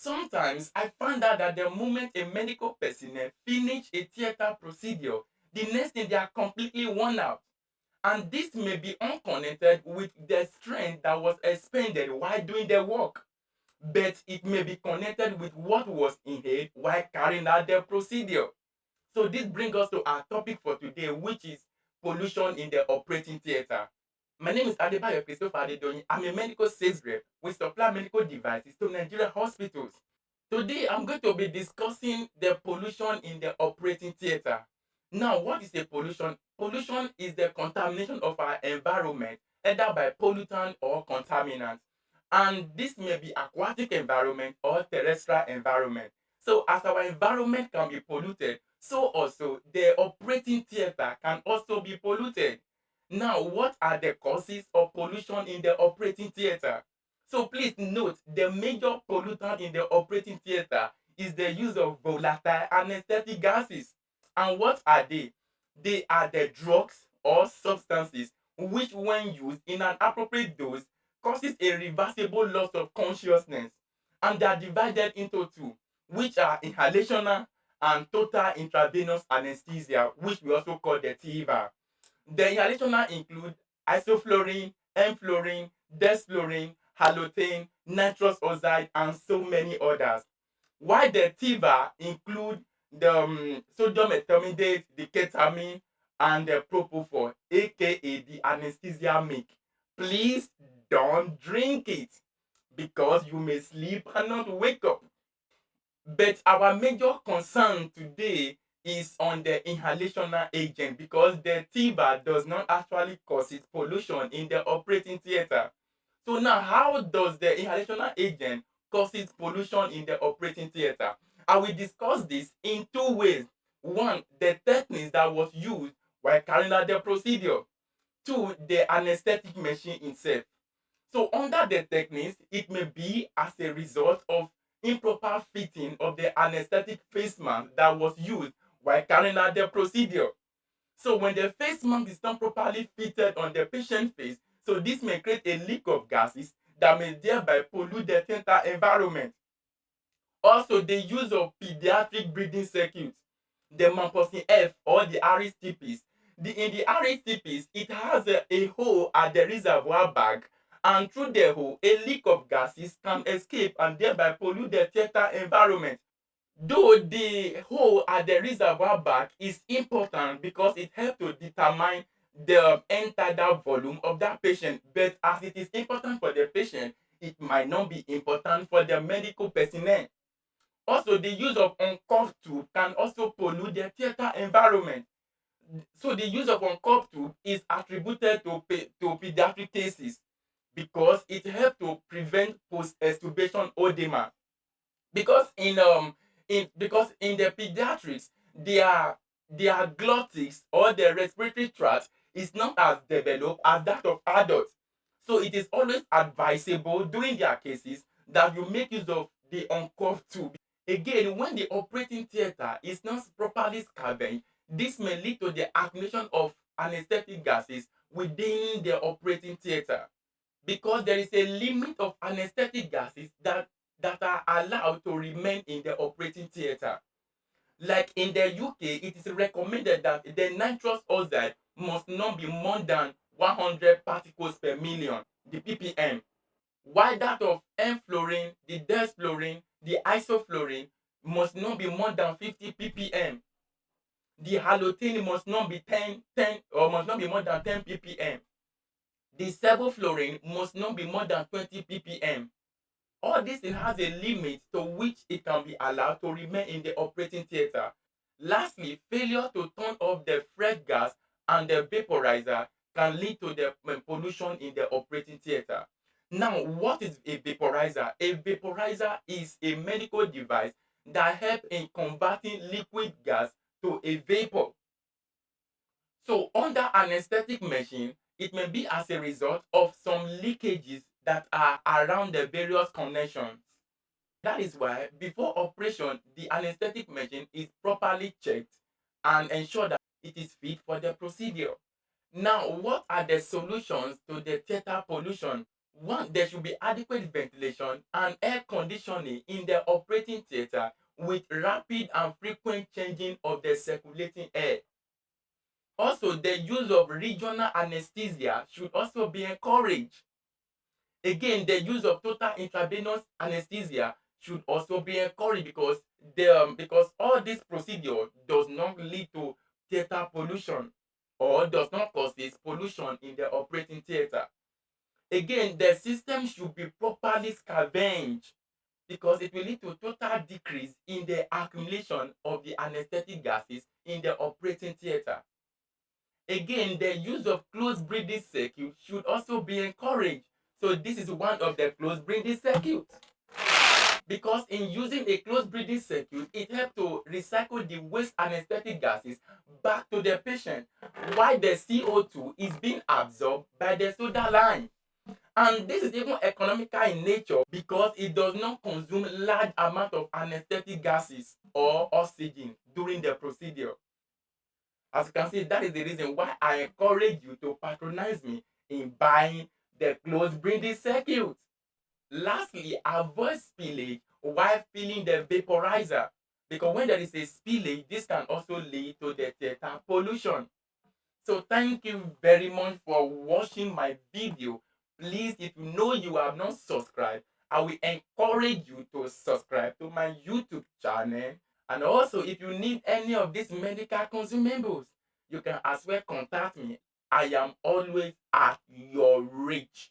Sometimes I find out that the moment a medical personnel finish a theater procedure, the next thing they are completely worn out. And this may be unconnected with the strength that was expended while doing the work, but it may be connected with what was inhaled while carrying out the procedure. So this brings us to our topic for today, which is pollution in the operating theater. My name is Adebayo Christopher Adedoyin. I'm a medical sales rep. We supply medical devices to Nigerian hospitals. Today, I'm going to be discussing the pollution in the operating theater. Now, what is a pollution? Pollution is the contamination of our environment, either by pollutant or contaminant. And this may be aquatic environment or terrestrial environment. So, as our environment can be polluted, so also the operating theater can also be polluted. Now, what are the causes of pollution in the operating theater? So please note the major pollutant in the operating theater is the use of volatile anesthetic gases. And what are they? They are the drugs or substances which, when used in an appropriate dose, causes a reversible loss of consciousness. And they are divided into two, which are inhalational and total intravenous anesthesia, which we also call the TIVA. The inhalational include isoflurane, enflurane, desflurane, halothane, nitrous oxide, and so many others. While the TIVA include the sodium ethominate, the ketamine, and the propofol, aka the anesthesia milk. Please don't drink it because you may sleep and not wake up. But our major concern today is on the inhalational agent because the TIVA does not actually cause its pollution in the operating theater. So now, how does the inhalational agent causes pollution in the operating theater? I will discuss this in two ways. One, the techniques that was used while carrying out the procedure. Two, the anesthetic machine itself. So under the techniques, it may be as a result of improper fitting of the anesthetic face mask that was used while carrying out the procedure. So when the face mask is not properly fitted on the patient face, so this may create a leak of gases that may thereby pollute the theater environment. Also, the use of pediatric breathing circuits, the Mamposin F or the RSTPs. In the RSTPs, it has a hole at the reservoir bag, and through the hole, a leak of gases can escape and thereby pollute the theater environment. Though the hole at the reservoir bag is important because it helps to determine the end-tidal volume of that patient, but as it is important for the patient, it might not be important for the medical personnel. Also, the use of uncuffed tube can also pollute the theater environment. So the use of uncuffed tube is attributed to pediatric cases because it helps to prevent post-extubation edema. Because in the pediatrics, their glottis or their respiratory tract is not as developed as that of adults. So it is always advisable during their cases that you make use of the uncuffed tube. Again, when the operating theater is not properly scavenged, this may lead to the accumulation of anesthetic gases within the operating theater because there is a limit of anesthetic gases that are allowed to remain in the operating theater. Like in the UK, it is recommended that the nitrous oxide must not be more than 100 particles per million, the ppm, while that of enflurane, the desflurane, the isoflurane must not be more than 50 ppm. The halothane must not be 10 or must not be more than 10 ppm. The sevoflurane must not be more than 20 ppm. All this thing has a limit to which it can be allowed to remain in the operating theater. Lastly, failure to turn off the fresh gas and the vaporizer can lead to the pollution in the operating theater. Now, what is a vaporizer? A vaporizer is a medical device that helps in converting liquid gas to a vapor. So under anesthetic machine, it may be as a result of some leakages that are around the various connections. That is why before operation, the anesthetic machine is properly checked and ensure that it is fit for the procedure. Now, what are the solutions to the theater pollution? One, there should be adequate ventilation and air conditioning in the operating theater with rapid and frequent changing of the circulating air. Also, the use of regional anesthesia should also be encouraged. Again, the use of total intravenous anesthesia should also be encouraged because all this procedure does not lead to theater pollution or does not cause pollution in the operating theater. Again, the system should be properly scavenged because it will lead to total decrease in the accumulation of the anesthetic gases in the operating theater. Again, the use of closed breathing circuit should also be encouraged. So this is one of the closed breathing circuits. Because in using a closed breathing circuit, it helps to recycle the waste anesthetic gases back to the patient, while the CO2 is being absorbed by the soda line. And this is even economical in nature because it does not consume large amount of anesthetic gases or oxygen during the procedure. As you can see, that is the reason why I encourage you to patronize me in buying the closed breathing circuit. Lastly, avoid spillage while filling the vaporizer because when there is a spillage, this can also lead to the theater pollution. So thank you very much for watching my video. Please, if you know you have not subscribed, I will encourage you to subscribe to my YouTube channel. And also, if you need any of these medical consumables, you can as well contact me. I am always at your reach.